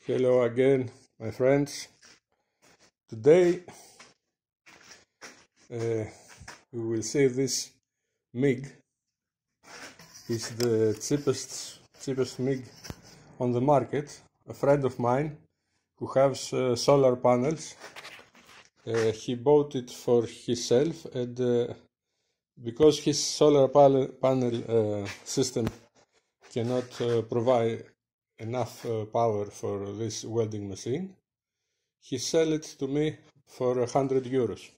Hello again, my friends. Today we will see this MIG is the cheapest MIG on the market. A friend of mine who has solar panels, he bought it for himself, and because his solar panel system cannot provide enough power for this welding machine, he sell it to me for €100.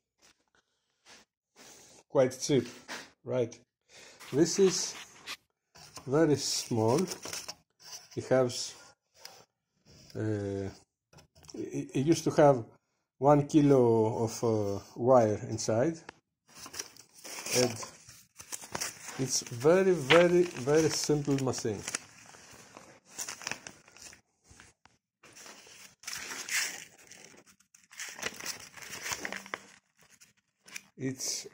Quite cheap, right? This is very small. It has it used to have 1 kilo of wire inside, and it's very simple machine. It's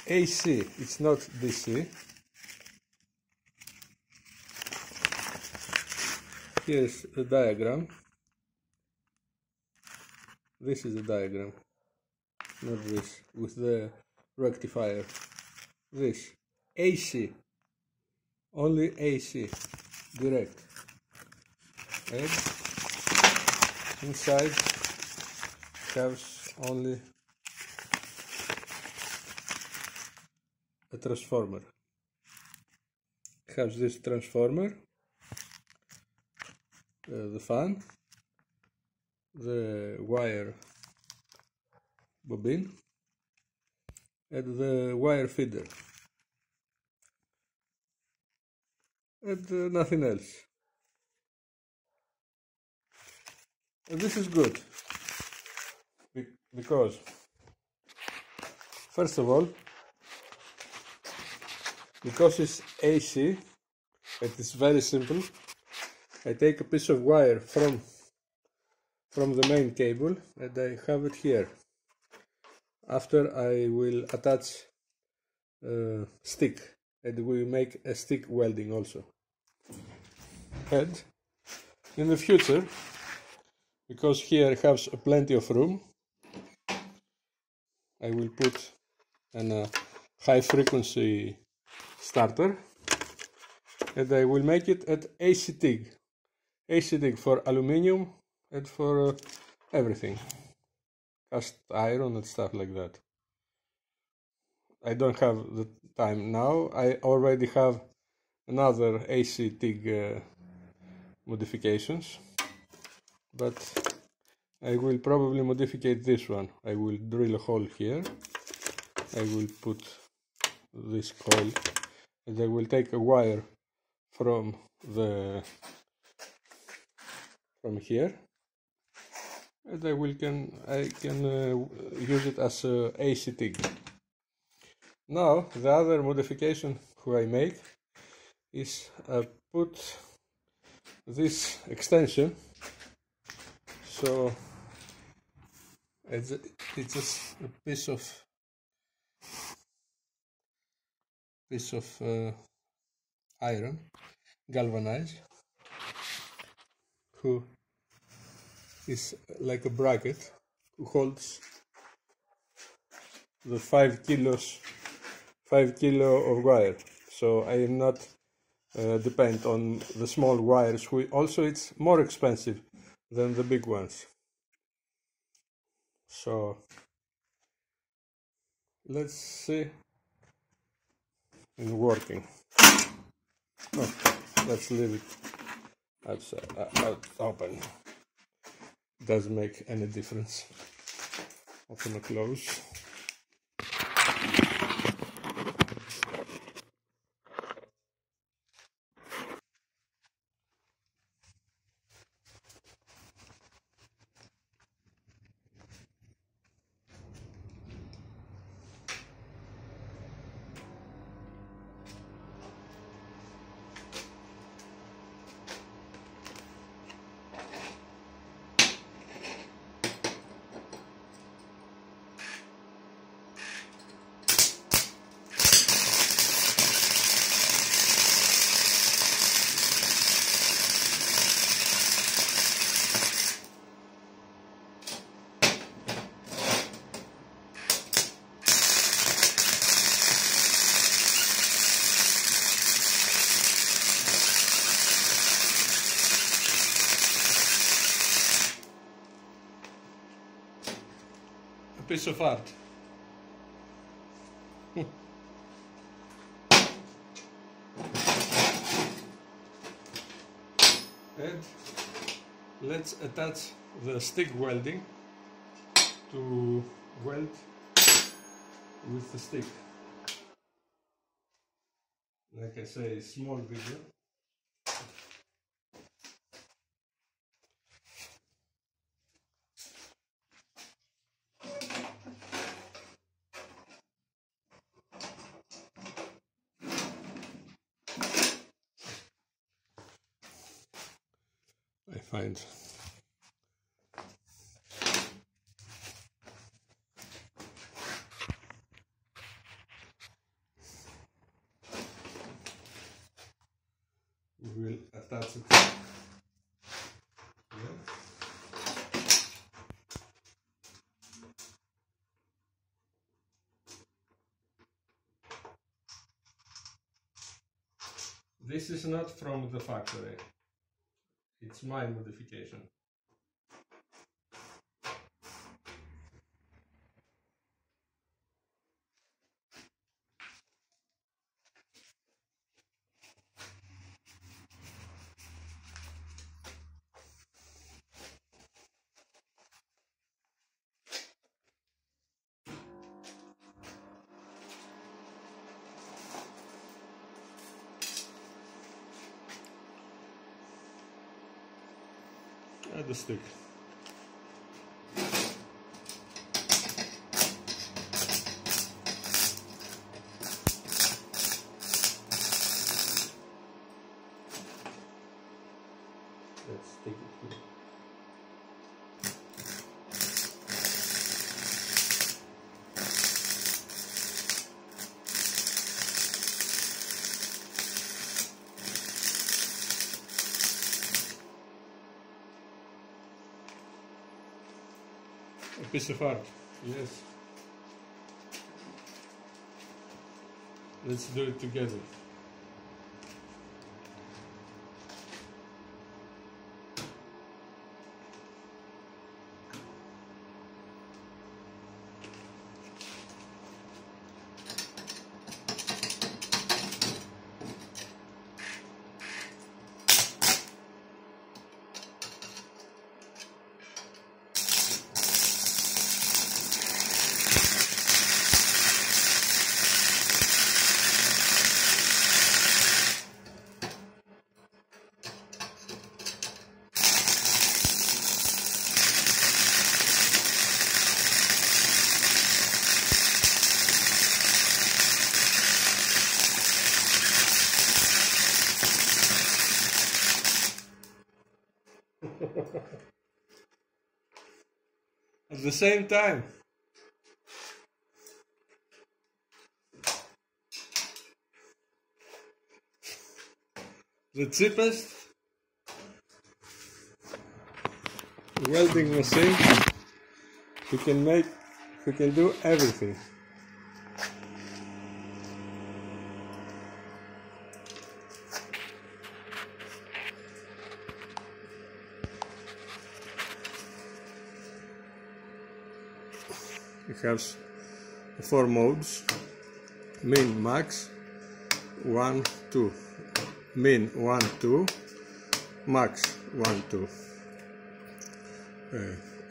AC, it's not DC. Here's a diagram. This is a diagram, not this, with the rectifier. This, AC, only AC, direct. And inside has only a transformer. It has this transformer, the fan, the wire bobbin, and the wire feeder, and nothing else. And this is good because, first of all, because it's AC, it is very simple. I take a piece of wire from the main cable and I have it here. After I will attach a stick, and we make a stick welding also. And in the future, because here has plenty of room, I will put a high frequency starter, and I will make it at AC TIG for aluminium and for everything, cast iron and stuff like that. I don't have the time now. I already have another AC TIG modifications, but I will probably modify this one. I will drill a hole here, I will put this coil, and I will take a wire from here, and I can use it as a AC TIG. Now the other modification who I make is put this extension, so it's just a piece of iron, galvanized, who is like a bracket, who holds the 5 kilo of wire. So I am not depend on the small wires. Also, it's more expensive than the big ones. So let's see in working. Oh, let's leave it outside, open. Doesn't make any difference. Open or close. piece of art. And let's attach the stick welding to weld with the stick. Like I say, small video. I find we will attach it here. This is not from the factory, it's my modification. Add the stick. Let's stick it here. A piece of art, yes. Let's do it together. At the same time. The cheapest welding machine. You can do everything. It has 4 modes: min, max, 1, 2, min 1, 2, max 1, 2,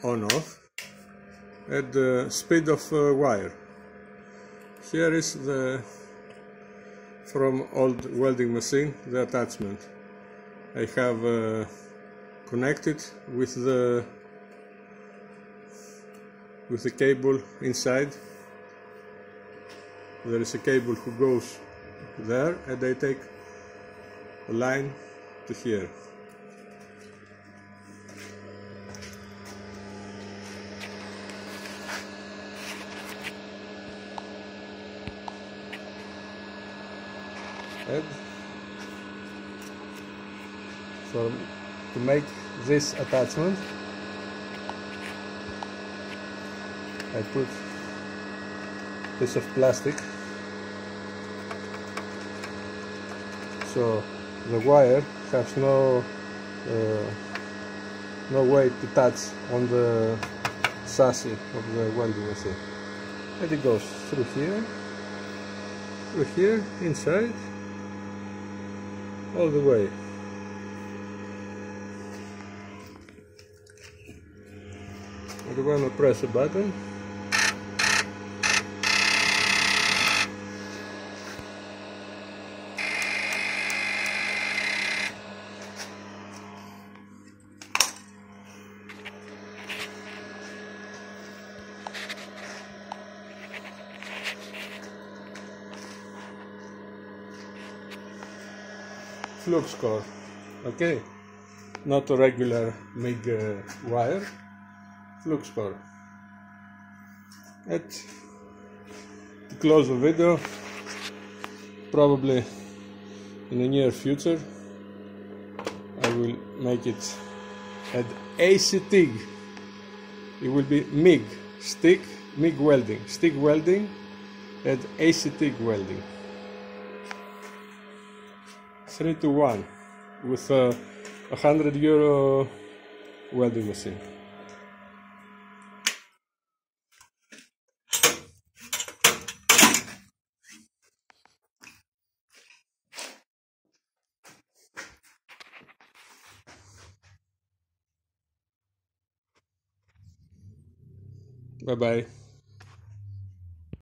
on off, and the speed of wire. Here is the from old welding machine the attachment. I have connected with the cable inside. There is a cable who goes there, and I take a line to here. And to make this attachment, I put a piece of plastic, so the wire has no way to touch on the chassis of the welding machine. And it goes through here, inside, all the way. And when I press a button, flux core, okay, not a regular MIG wire, flux core. And to close the video, probably in the near future I will make it at AC TIG. It will be MIG, MIG welding, stick welding and AC TIG welding. 3-to-1 with a €100 welding machine. Bye bye.